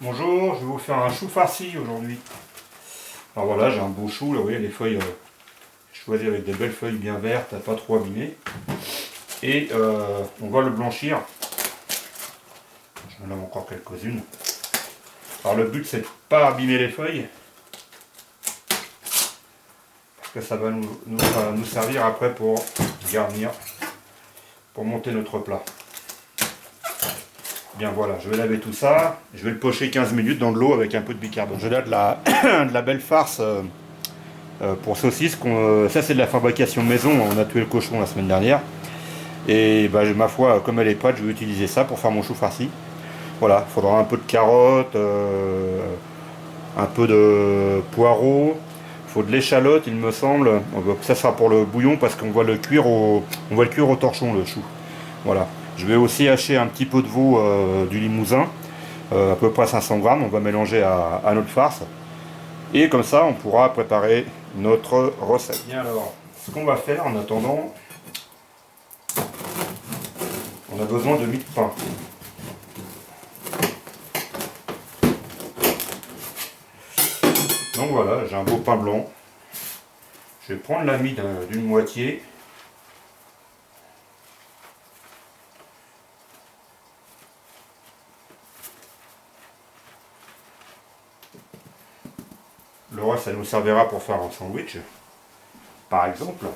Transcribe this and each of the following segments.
Bonjour, je vais vous faire un chou farci aujourd'hui. Alors voilà, j'ai un beau chou, là vous voyez les feuilles, choisies avec des belles feuilles bien vertes, pas trop abîmées. Et on va le blanchir. J'en ai encore quelques-unes. Alors le but c'est de pas abîmer les feuilles, parce que ça va nous servir après pour garnir, pour monter notre plat. Bien voilà, je vais laver tout ça, je vais le pocher 15 minutes dans de l'eau avec un peu de bicarbonate. Je donne de la belle farce pour saucisses. Ça c'est de la fabrication maison, on a tué le cochon la semaine dernière. Et bah, ma foi, comme elle est prête, je vais utiliser ça pour faire mon chou farci. Voilà, il faudra un peu de carottes, un peu de poireaux, il faut de l'échalote il me semble. Ça sera pour le bouillon parce qu'on va le cuire au torchon le chou. Voilà. Je vais aussi hacher un petit peu de veau du Limousin, à peu près 500 grammes, on va mélanger à notre farce. Et comme ça, on pourra préparer notre recette. Bien alors, ce qu'on va faire en attendant, on a besoin de mie de pain. Donc voilà, j'ai un beau pain blanc. Je vais prendre la mie d'une moitié. Le reste, ça nous servira pour faire un sandwich, par exemple.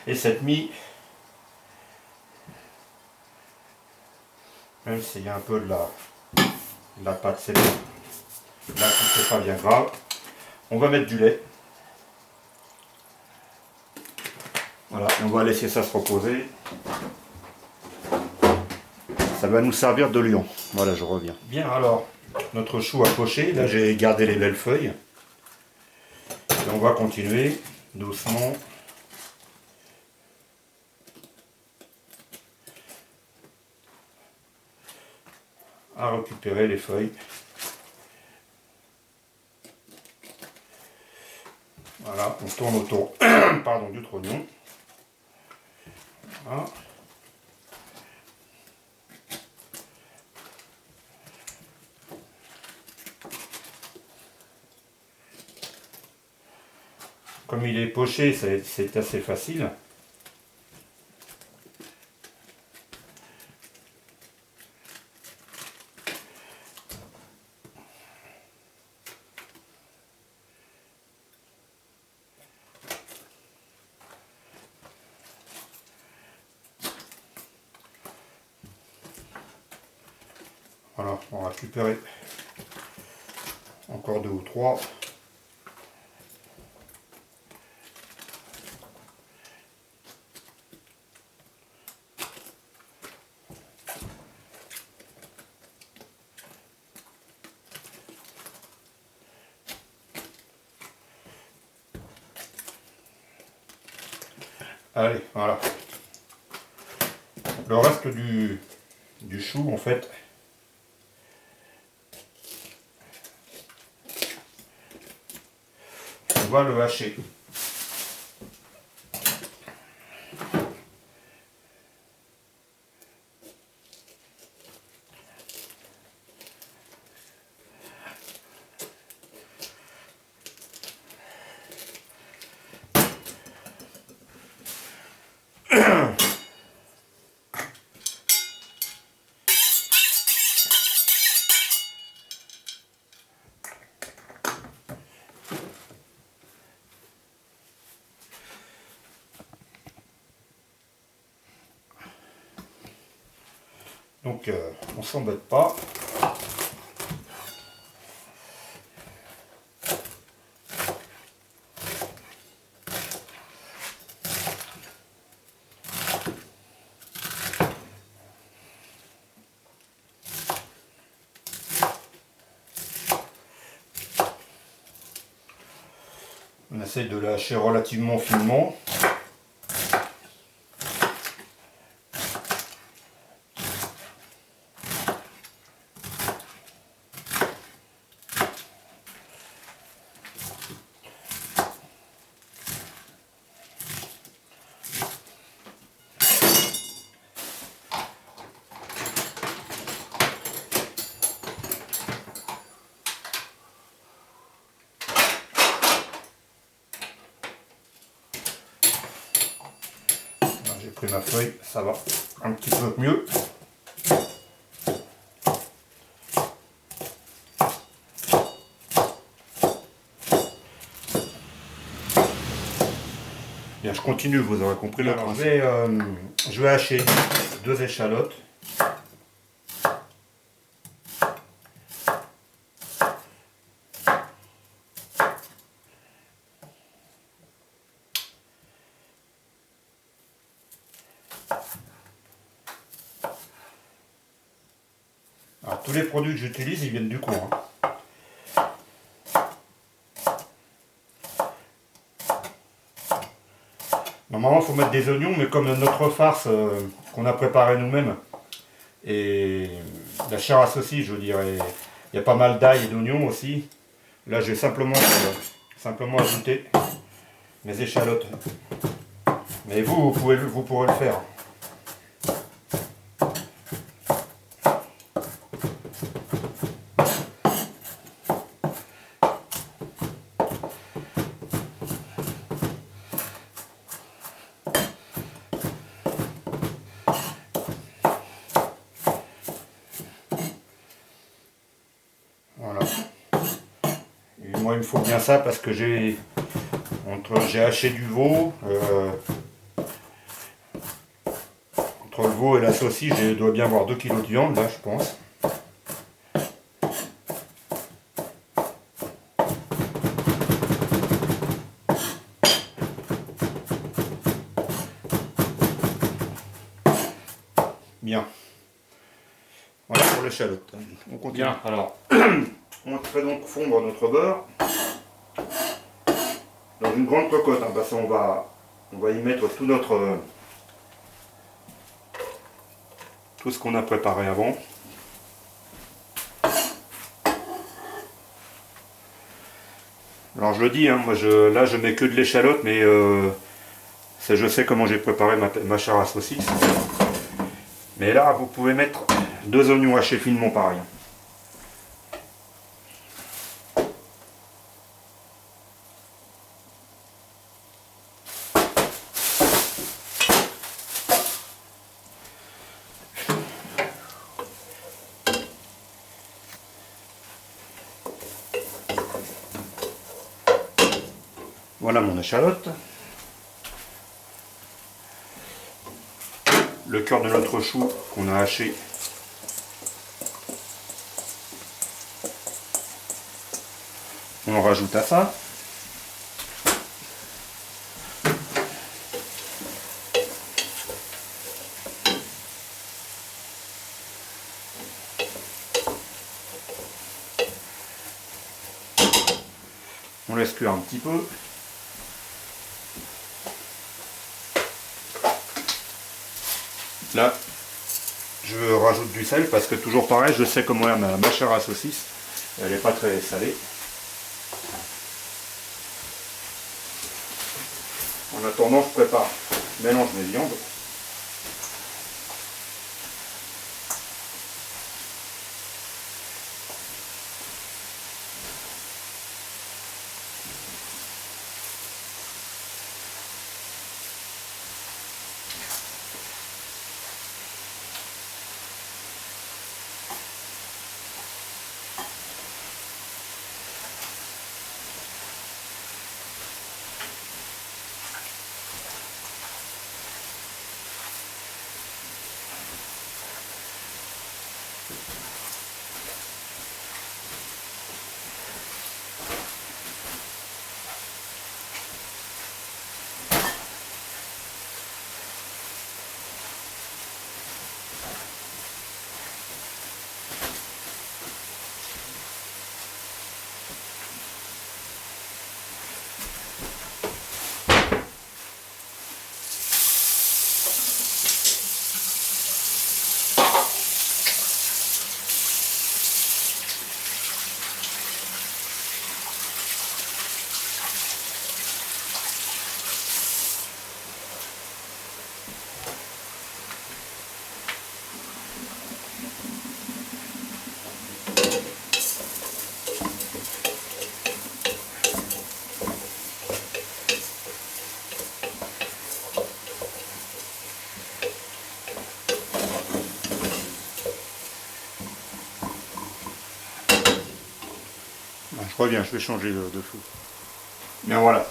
Et cette mie, même s'il y a un peu de la pâte, c'est bien. Là, c'est pas bien grave. On va mettre du lait. Voilà, et on va laisser ça se reposer. Ça va nous servir de liant. Voilà, je reviens. Bien, alors, notre chou a poché. Là, j'ai gardé les belles feuilles. Et on va continuer doucement. À récupérer les feuilles. Voilà, on tourne autour pardon, du trognon. Voilà. Comme il est poché, c'est assez facile. Voilà, on va récupérer encore 2 ou 3. Allez, voilà. Le reste du chou, en fait, on va le hacher. Donc on s'embête pas. On essaye de le hacher relativement finement. j'ai pris ma feuille, ça va un petit peu mieux. Bien, je continue, vous aurez compris le principe. Je vais hacher 2 échalotes. Alors, tous les produits que j'utilise, ils viennent du coin. Normalement, il faut mettre des oignons, mais comme notre farce qu'on a préparée nous-mêmes, et la chair à saucisse, je veux dire, il y a pas mal d'ail et d'oignons aussi. Là, je vais simplement ajouter mes échalotes. Mais vous pourrez le faire. Voilà. Et moi, il me faut bien ça parce que j'ai haché du veau. Entre le veau et la saucisse, je dois bien avoir 2 kg de viande, là, je pense. Bien. Voilà pour l'échalote. On continue. Bien, alors, on fait donc fondre notre beurre dans une grande cocotte. Hein, parce qu'on va y mettre tout ce qu'on a préparé avant. Alors je le dis, hein, moi là je mets que de l'échalote, mais je sais comment j'ai préparé ma chair à saucisse. Mais là vous pouvez mettre 2 oignons hachés finement pareil. Voilà mon échalote. Le cœur de notre chou qu'on a haché. On rajoute à ça. On laisse cuire un petit peu. Là, je rajoute du sel parce que toujours pareil, je sais comment est ma chair à saucisse. Elle n'est pas très salée. En attendant, je prépare, je mélange mes viandes. Je reviens, je vais changer de fou. Bien voilà,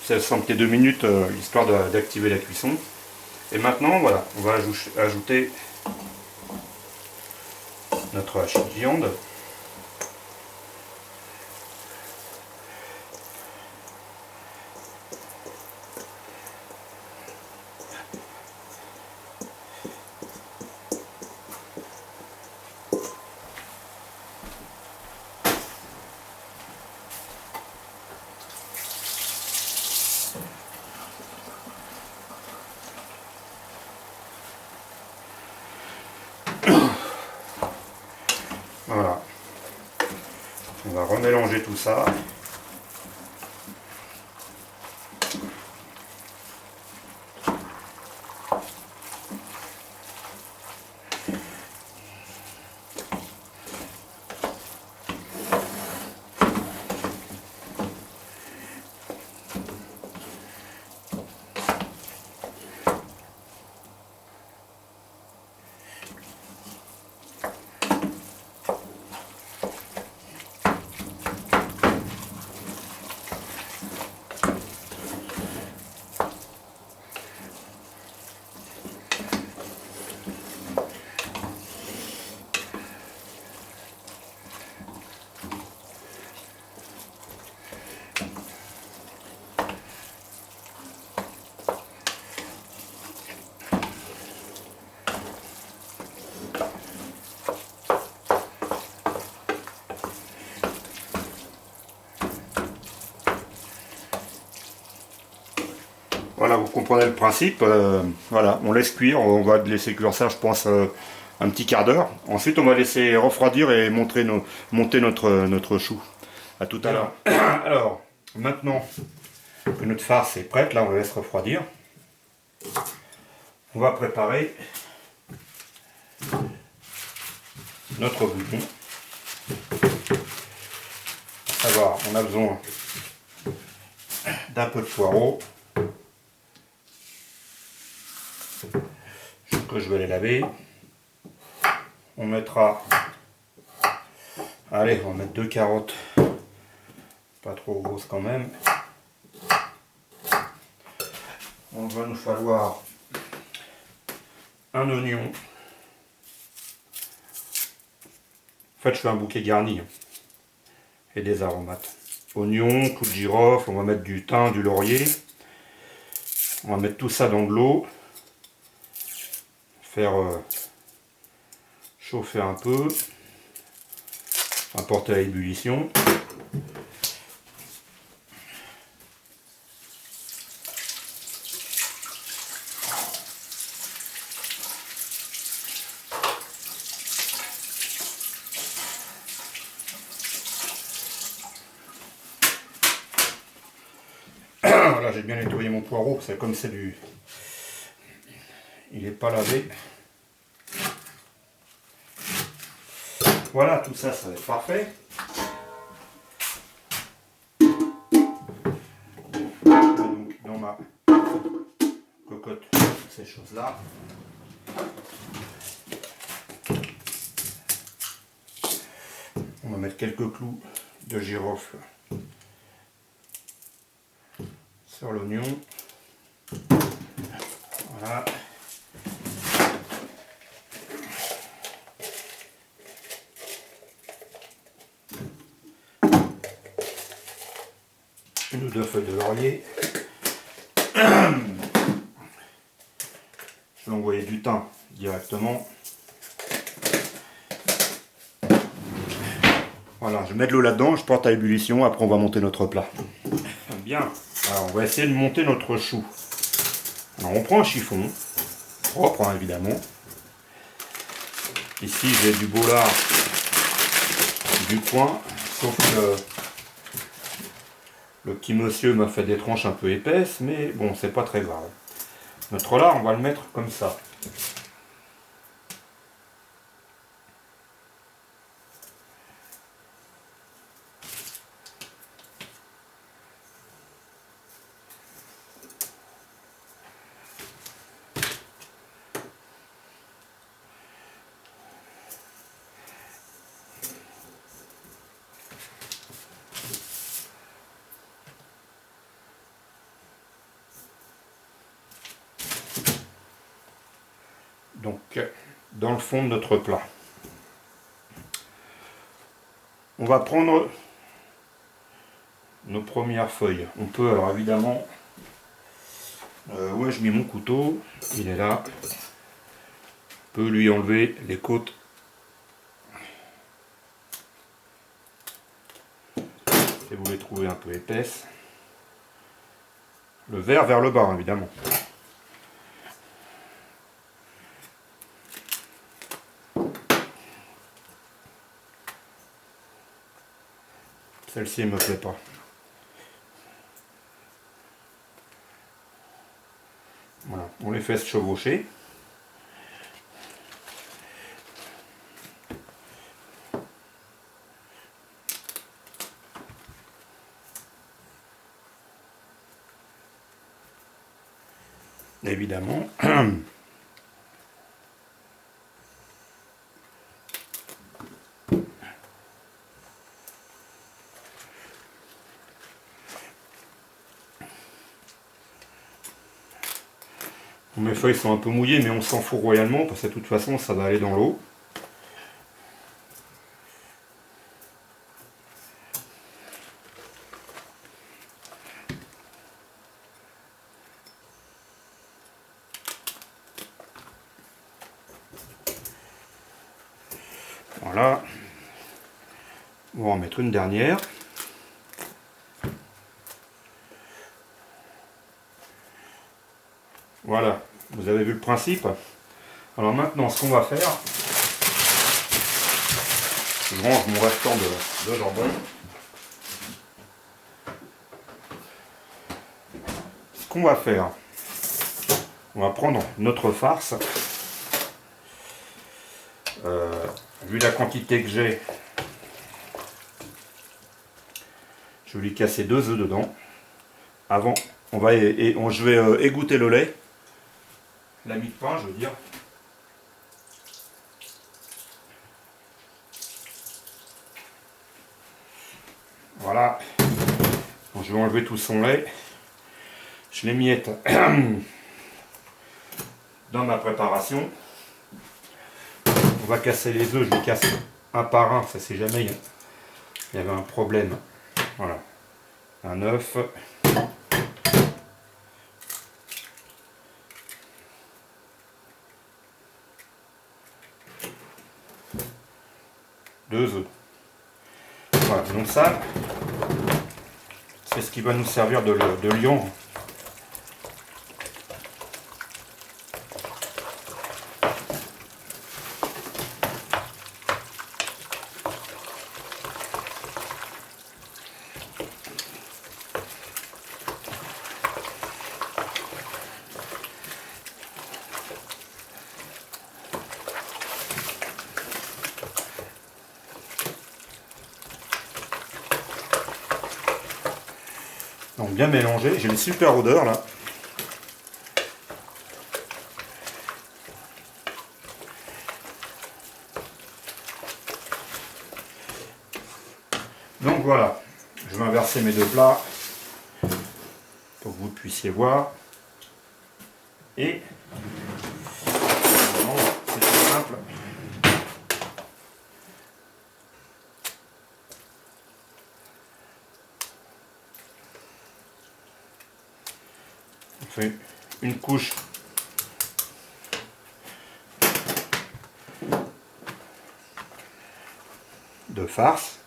ça sent que les 2 minutes, histoire d'activer la cuisson. Et maintenant, voilà, on va ajouter notre hachis de viande. Voilà. On va remélanger tout ça. Voilà, vous comprenez le principe. Voilà, on laisse cuire, on va laisser cuire ça, je pense, un petit quart d'heure. Ensuite, on va laisser refroidir et monter notre chou. À tout à l'heure. Alors, maintenant que notre farce est prête, là, on la laisse refroidir. On va préparer notre bouillon. À savoir, on a besoin d'un peu de poireau. Que je vais les laver. On mettra, allez, on va mettre 2 carottes, pas trop grosses quand même. On va nous falloir un oignon. En fait, je fais un bouquet garni et des aromates. Oignon, clou de girofle, on va mettre du thym, du laurier. On va mettre tout ça dans de l'eau. Faire chauffer un peu, apporter à ébullition. Voilà, j'ai bien nettoyé mon poireau, c'est comme c'est du... Il n'est pas lavé. Voilà, tout ça, ça va être parfait. Donc, dans ma cocotte, ces choses-là. On va mettre quelques clous de girofle sur l'oignon. Voilà. Une ou deux feuilles de laurier. Je vais envoyer du thym directement. Voilà, je mets de l'eau là-dedans, je porte à ébullition, après on va monter notre plat. Bien, alors on va essayer de monter notre chou. Alors on prend un chiffon, propre hein, évidemment. Ici j'ai du boulard du coin, sauf que le petit monsieur m'a fait des tranches un peu épaisses, mais bon, c'est pas très grave. Notre lard, on va le mettre comme ça. donc dans le fond de notre plat. On va prendre nos premières feuilles. On peut alors évidemment... où ai-je mis mon couteau? Il est là. On peut lui enlever les côtes. Et vous les trouvez un peu épaisses. Le verre vers le bas, évidemment. Celle-ci ne me plaît pas. Voilà, on les fait se chevaucher. Évidemment. Mes feuilles sont un peu mouillées, mais on s'en fout royalement parce que de toute façon ça va aller dans l'eau. Voilà. On va en mettre une dernière. Voilà, vous avez vu le principe. Alors maintenant, ce qu'on va faire, je range mon restant de jambon. Ce qu'on va faire, on va prendre notre farce. Vu la quantité que j'ai, je vais lui casser 2 œufs dedans. Avant, je vais égoutter le lait. La mie de pain, je veux dire. Voilà. Bon, je vais enlever tout son lait. Je les miette dans ma préparation. On va casser les œufs, je les casse un par un, ça c'est jamais il y avait un problème. Voilà. Un œuf. Deux œufs. Voilà, donc ça, c'est ce qui va nous servir de liant. Donc bien mélangé, j'ai une super odeur là. Donc voilà, je vais inverser mes deux plats pour que vous puissiez voir. Et c'est tout simple. On fait une couche de farce,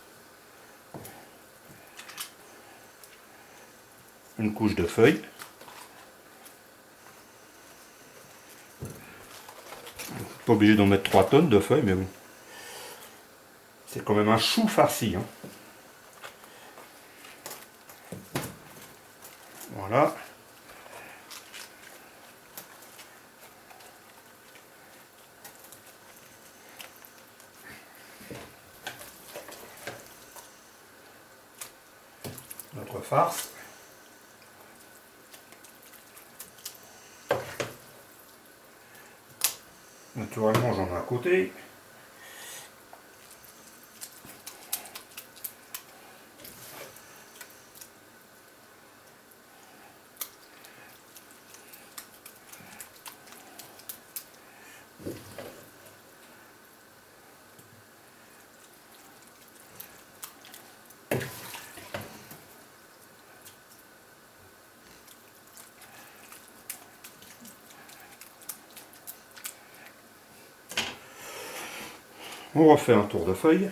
une couche de feuilles, pas obligé d'en mettre 3 tonnes de feuilles, mais bon, c'est quand même un chou farci, hein. Voilà. Notre farce. Naturellement, j'en ai à côté. On refait un tour de feuille.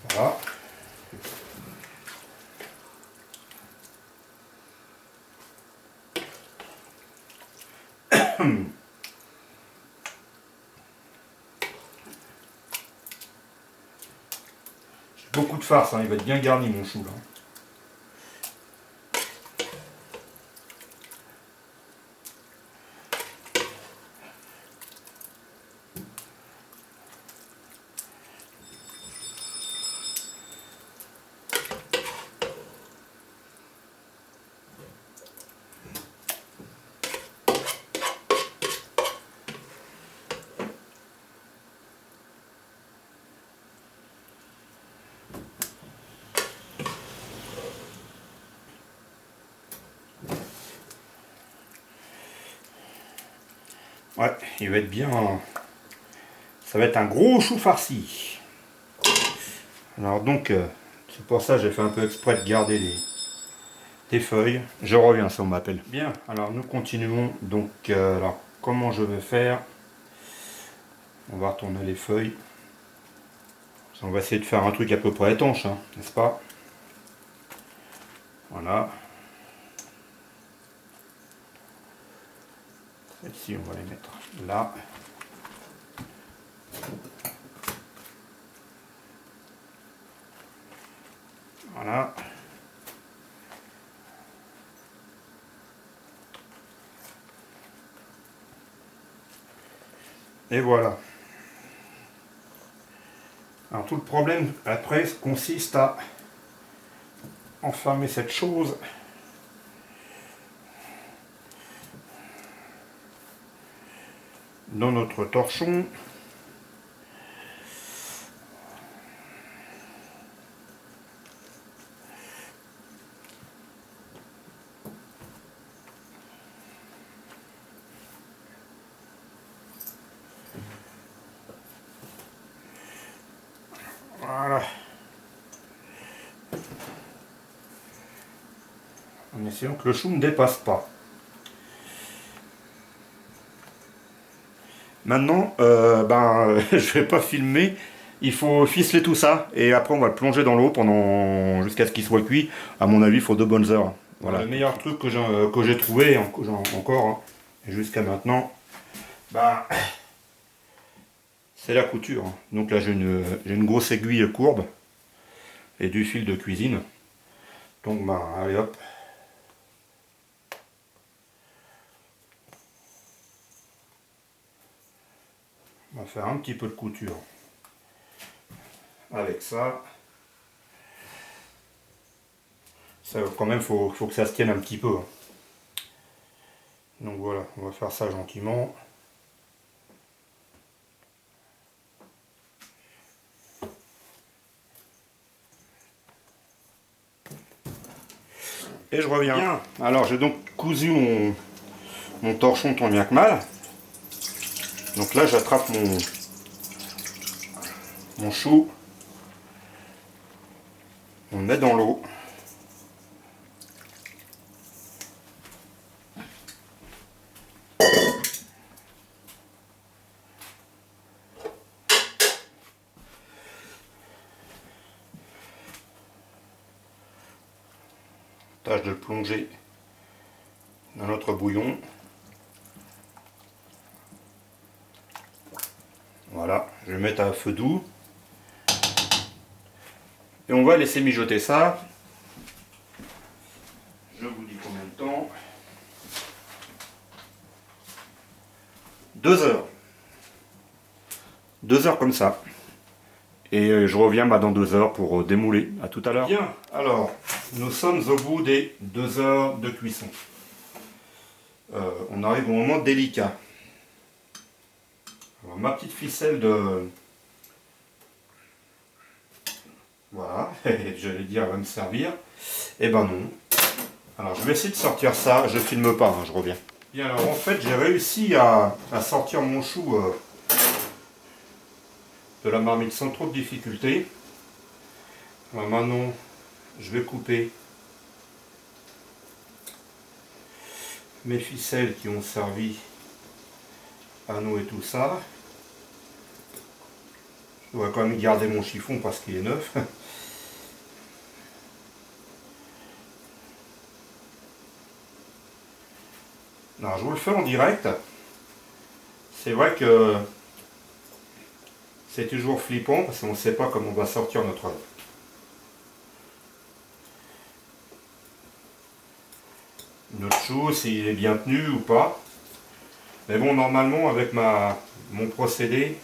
Voilà. Beaucoup de farce, hein. Il va être bien garni mon chou là. Ouais, il va être bien. Ça va être un gros chou farci. Alors donc, c'est pour ça que j'ai fait un peu exprès de garder les feuilles. Je reviens si on m'appelle. Bien, alors nous continuons. Donc, alors comment je vais faire? On va retourner les feuilles. On va essayer de faire un truc à peu près étanche, hein, n'est-ce pas? Voilà. Celle-ci, on va les mettre là. Voilà. Et voilà. Alors tout le problème après consiste à enfermer cette chose dans notre torchon. Voilà. En essayant que le chou ne dépasse pas. Maintenant, je vais pas filmer. Il faut ficeler tout ça et après on va le plonger dans l'eau pendant jusqu'à ce qu'il soit cuit. À mon avis, il faut 2 bonnes heures. Voilà. Le meilleur truc que j'ai trouvé encore, hein, jusqu'à maintenant, c'est la couture. Donc là, j'ai une grosse aiguille courbe et du fil de cuisine. Donc, allez hop. On va faire un petit peu de couture avec ça. Ça quand même, faut que ça se tienne un petit peu. Donc voilà, on va faire ça gentiment. Et je reviens. Bien. Alors j'ai donc cousu mon torchon tant bien que mal. Donc là j'attrape mon chou. On le met dans l'eau. Tâche de le plonger dans notre bouillon. Voilà, je vais le mettre à feu doux. Et on va laisser mijoter ça. Je vous dis combien de temps. 2 heures. 2 heures comme ça. Et je reviens dans 2 heures pour démouler. À tout à l'heure. Bien, alors, nous sommes au bout des 2 heures de cuisson. On arrive au moment délicat. Alors, ma petite ficelle de... Voilà, j'allais dire elle va me servir. Eh ben non. Alors je vais essayer de sortir ça, je filme pas, hein, je reviens. Bien alors en fait j'ai réussi à sortir mon chou de la marmite sans trop de difficulté. Alors maintenant je vais couper mes ficelles qui ont servi à nous et tout ça. Je dois quand même garder mon chiffon parce qu'il est neuf. Alors je vous le fais en direct. C'est vrai que c'est toujours flippant parce qu'on ne sait pas comment on va sortir notre chou, s'il est bien tenu ou pas. Mais bon, normalement avec mon procédé,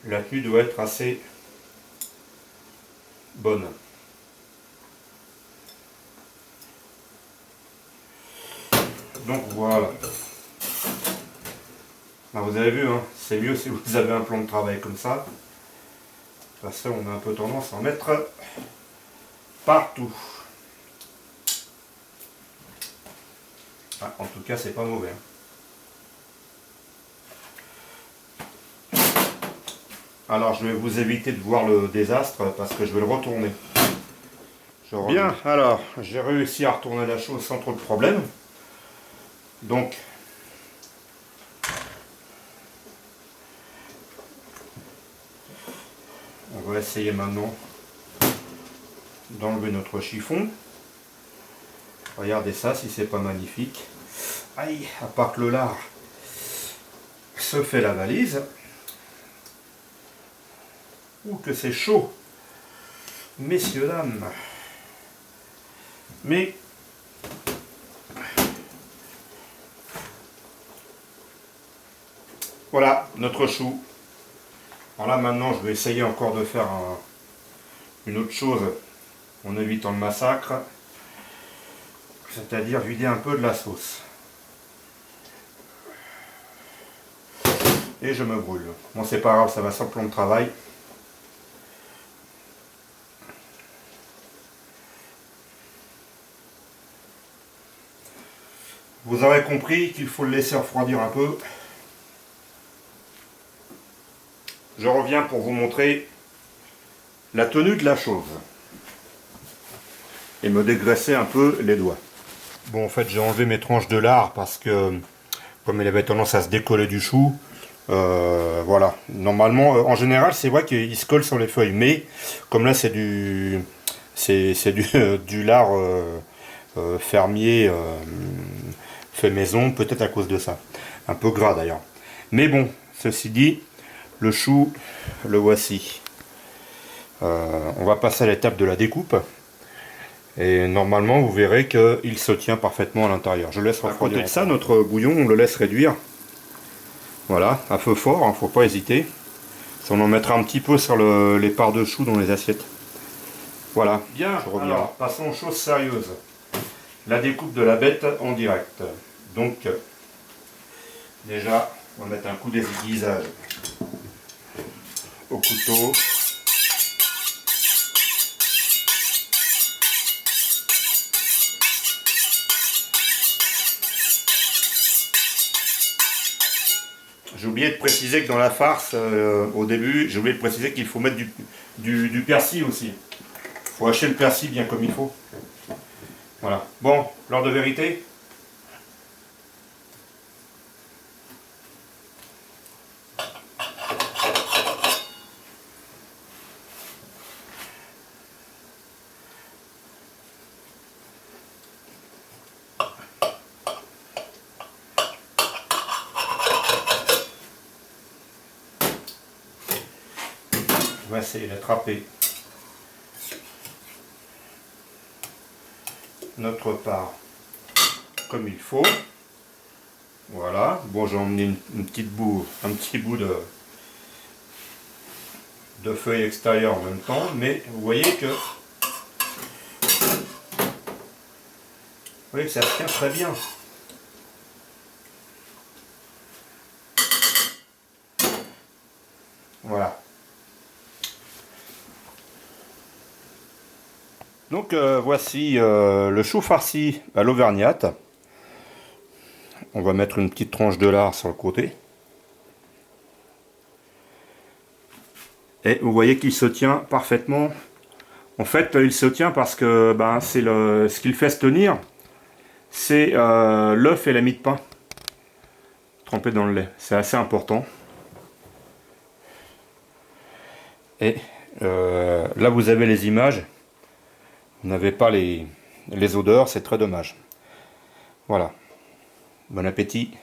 la tenue doit être assez bonne. Donc voilà. Alors, vous avez vu, hein, c'est mieux si vous avez un plan de travail comme ça. Parce qu'on a un peu tendance à en mettre partout. Ah, en tout cas, c'est pas mauvais. Alors, je vais vous éviter de voir le désastre parce que je vais le retourner. Bien, alors, j'ai réussi à retourner la chose sans trop de problème. Donc, on va essayer maintenant d'enlever notre chiffon. Regardez ça, si c'est pas magnifique. Aïe, à part que le lard se fait la valise. Ouh, que c'est chaud. Messieurs, dames. Mais voilà notre chou. Alors là maintenant je vais essayer encore de faire une autre chose en évitant le massacre. C'est-à-dire vider un peu de la sauce. Et je me brûle. Bon c'est pas grave, ça va sans plan de travail. Vous aurez compris qu'il faut le laisser refroidir un peu. Je reviens pour vous montrer la tenue de la chose. Et me dégraisser un peu les doigts. Bon en fait j'ai enlevé mes tranches de lard parce que comme il avait tendance à se décoller du chou, voilà. Normalement, en général c'est vrai qu'il se colle sur les feuilles. Mais comme là c'est du du lard fermier fait maison, peut-être à cause de ça. Un peu gras d'ailleurs. Mais bon, ceci dit, le chou, le voici. On va passer à l'étape de la découpe. Et normalement, vous verrez qu'il se tient parfaitement à l'intérieur. Je laisse refroidir. À côté de ça, notre bouillon, on le laisse réduire. Voilà, à feu fort, hein, faut pas hésiter. On en mettra un petit peu sur les parts de chou dans les assiettes. Voilà, bien, je reviens. Alors, passons aux choses sérieuses. La découpe de la bête en direct. Donc, déjà, on va mettre un coup d'aiguisage au couteau. J'ai oublié de préciser que dans la farce, au début, j'ai oublié de préciser qu'il faut mettre du persil aussi. Il faut hacher le persil bien comme il faut. Voilà. Bon, l'heure de vérité. On va essayer d'attraper notre part comme il faut. Voilà. Bon, j'ai emmené un petit bout de feuille extérieure en même temps, mais vous voyez que ça se tient très bien. Voilà. Donc voici le chou farci à l'auvergnate. On va mettre une petite tranche de lard sur le côté. Et vous voyez qu'il se tient parfaitement. En fait, il se tient parce que c'est ce qui le fait se tenir, c'est l'œuf et la mie de pain trempés dans le lait. C'est assez important. Et là, vous avez les images. Vous n'avez pas les odeurs, c'est très dommage. Voilà. Bon appétit.